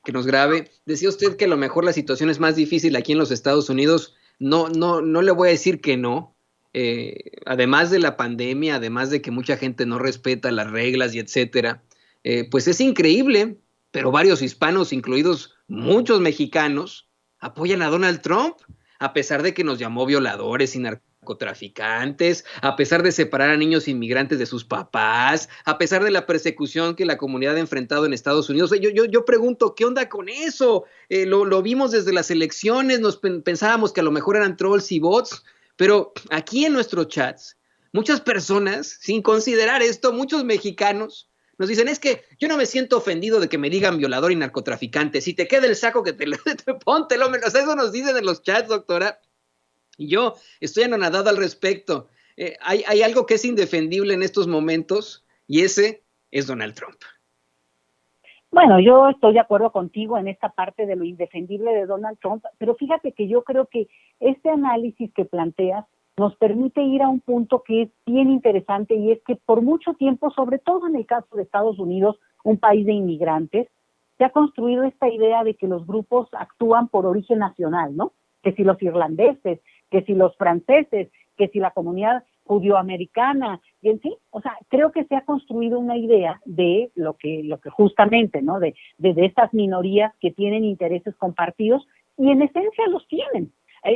que nos grabe. Decía usted que a lo mejor la situación es más difícil aquí en los Estados Unidos. No le voy a decir que no. Además de la pandemia, además de que mucha gente no respeta las reglas y etcétera, pues es increíble, pero varios hispanos, incluidos muchos mexicanos, apoyan a Donald Trump, a pesar de que nos llamó violadores y narcotraficantes, a pesar de separar a niños inmigrantes de sus papás, a pesar de la persecución que la comunidad ha enfrentado en Estados Unidos. Yo pregunto, ¿qué onda con eso? Lo vimos desde las elecciones, pensábamos que a lo mejor eran trolls y bots, pero aquí en nuestros chats, muchas personas, sin considerar esto, muchos mexicanos, nos dicen, es que yo no me siento ofendido de que me digan violador y narcotraficante. Si te queda el saco, que póntelo. O sea, eso nos dicen en los chats, doctora. Y yo estoy anonadado al respecto. Hay algo que es indefendible en estos momentos y ese es Donald Trump. Bueno, yo estoy de acuerdo contigo en esta parte de lo indefendible de Donald Trump, pero fíjate que yo creo que este análisis que planteas nos permite ir a un punto que es bien interesante, y es que por mucho tiempo, sobre todo en el caso de Estados Unidos, un país de inmigrantes, se ha construido esta idea de que los grupos actúan por origen nacional, ¿no? Que si los irlandeses, que si los franceses, que si la comunidad judioamericana, y en fin, o sea, creo que se ha construido una idea de lo que justamente, ¿no? De estas minorías que tienen intereses compartidos, y en esencia los tienen.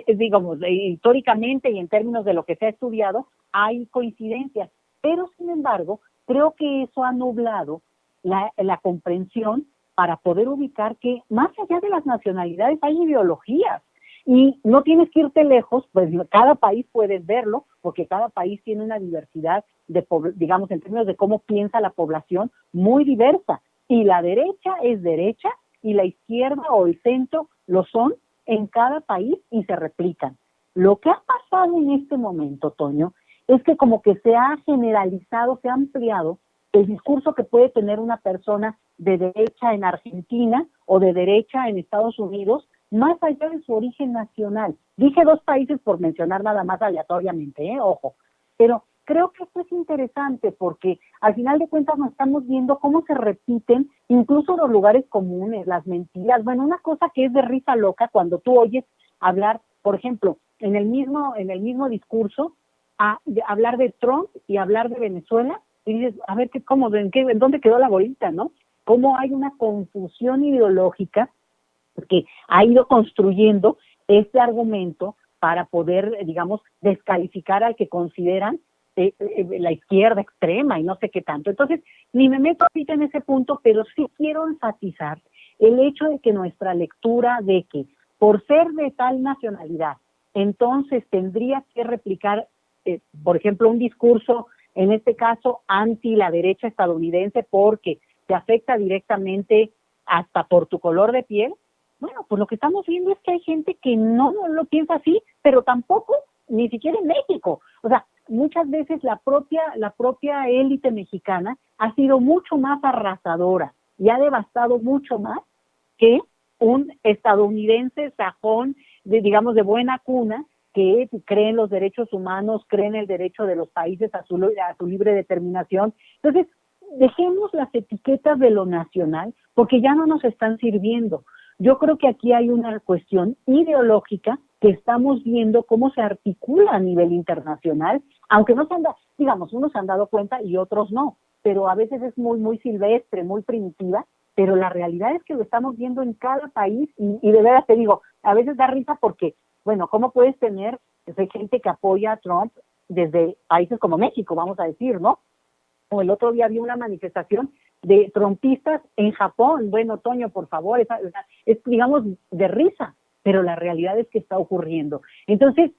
Digamos, históricamente y en términos de lo que se ha estudiado, hay coincidencias, pero sin embargo, creo que eso ha nublado la comprensión para poder ubicar que más allá de las nacionalidades hay ideologías. Y no tienes que irte lejos, pues cada país puedes verlo, porque cada país tiene una diversidad, digamos, en términos de cómo piensa la población, muy diversa. Y la derecha es derecha, y la izquierda o el centro lo son en cada país y se replican. Lo que ha pasado en este momento, Toño, es que como que se ha generalizado, se ha ampliado el discurso que puede tener una persona de derecha en Argentina o de derecha en Estados Unidos, más allá de su origen nacional. Dije dos países por mencionar nada más aleatoriamente, ojo. Pero creo que esto es interesante porque al final de cuentas nos estamos viendo cómo se repiten incluso los lugares comunes, las mentiras. Bueno, una cosa que es de risa loca cuando tú oyes hablar, por ejemplo, en el mismo discurso, hablar de Trump y hablar de Venezuela, y dices, a ver, ¿en dónde quedó la bolita, no? Cómo hay una confusión ideológica que ha ido construyendo este argumento para poder, digamos, descalificar al que consideran la izquierda extrema y no sé qué tanto. Entonces, ni me meto ahorita en ese punto, pero sí quiero enfatizar el hecho de que nuestra lectura de que por ser de tal nacionalidad, entonces tendría que replicar, por ejemplo, un discurso, en este caso, anti la derecha estadounidense porque te afecta directamente hasta por tu color de piel. Bueno, pues lo que estamos viendo es que hay gente que no lo piensa así, pero tampoco, ni siquiera en México. O sea, muchas veces la propia élite mexicana ha sido mucho más arrasadora y ha devastado mucho más que un estadounidense sajón, digamos, de buena cuna, que cree en los derechos humanos, cree en el derecho de los países a su libre determinación. Entonces, dejemos las etiquetas de lo nacional, porque ya no nos están sirviendo. Yo creo que aquí hay una cuestión ideológica que estamos viendo cómo se articula a nivel internacional, aunque no se han dado, digamos, unos se han dado cuenta y otros no, pero a veces es muy, muy silvestre, muy primitiva, pero la realidad es que lo estamos viendo en cada país y de verdad te digo, a veces da risa porque, bueno, ¿cómo puedes tener gente que apoya a Trump desde países como México, vamos a decir, ¿no? O el otro día había una manifestación de trumpistas en Japón. Bueno, Toño, por favor, es digamos, de risa, pero la realidad es que está ocurriendo. Entonces,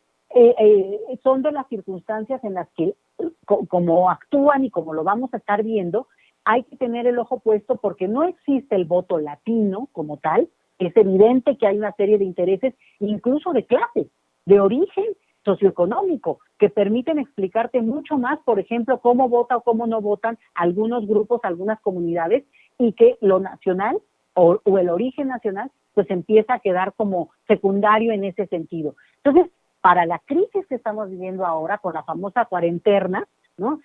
son de las circunstancias en las que, como actúan y como lo vamos a estar viendo, hay que tener el ojo puesto porque no existe el voto latino como tal. Es evidente que hay una serie de intereses, incluso de clase, de origen socioeconómico, que permiten explicarte mucho más, por ejemplo, cómo vota o cómo no votan algunos grupos, algunas comunidades, y que lo nacional o el origen nacional pues empieza a quedar como secundario en ese sentido. Entonces, para la crisis que estamos viviendo ahora con la famosa cuarentena, ¿no?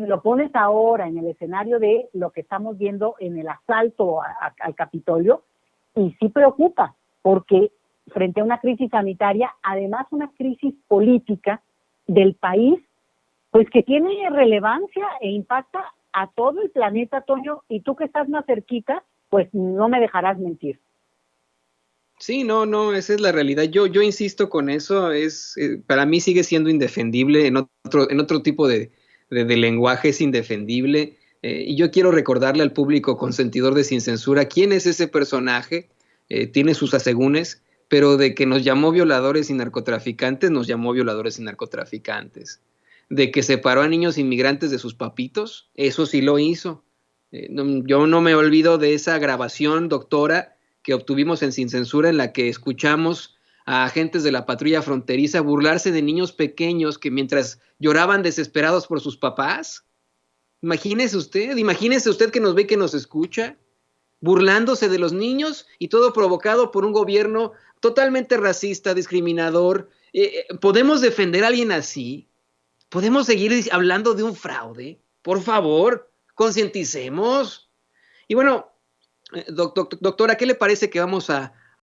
Lo pones ahora en el escenario de lo que estamos viendo en el asalto al Capitolio y sí preocupa, porque frente a una crisis sanitaria, además una crisis política del país, pues que tiene relevancia e impacta a todo el planeta, Toño, y tú que estás más cerquita, pues no me dejarás mentir. Sí, no, esa es la realidad. Yo insisto con eso, para mí sigue siendo indefendible, en otro tipo de lenguaje es indefendible. Y yo quiero recordarle al público consentidor de Sin Censura quién es ese personaje. Tiene sus asegúnes, pero de que nos llamó violadores y narcotraficantes, nos llamó violadores y narcotraficantes. De que separó a niños inmigrantes de sus papitos, eso sí lo hizo. Yo no me olvido de esa grabación, doctora, que obtuvimos en Sin Censura, en la que escuchamos a agentes de la patrulla fronteriza burlarse de niños pequeños que mientras lloraban desesperados por sus papás. Imagínese usted que nos ve y que nos escucha, burlándose de los niños y todo provocado por un gobierno totalmente racista, discriminador. ¿Podemos defender a alguien así? ¿Podemos seguir hablando de un fraude? Por favor, concienticemos. Y bueno, doctora, ¿qué le parece que vamos a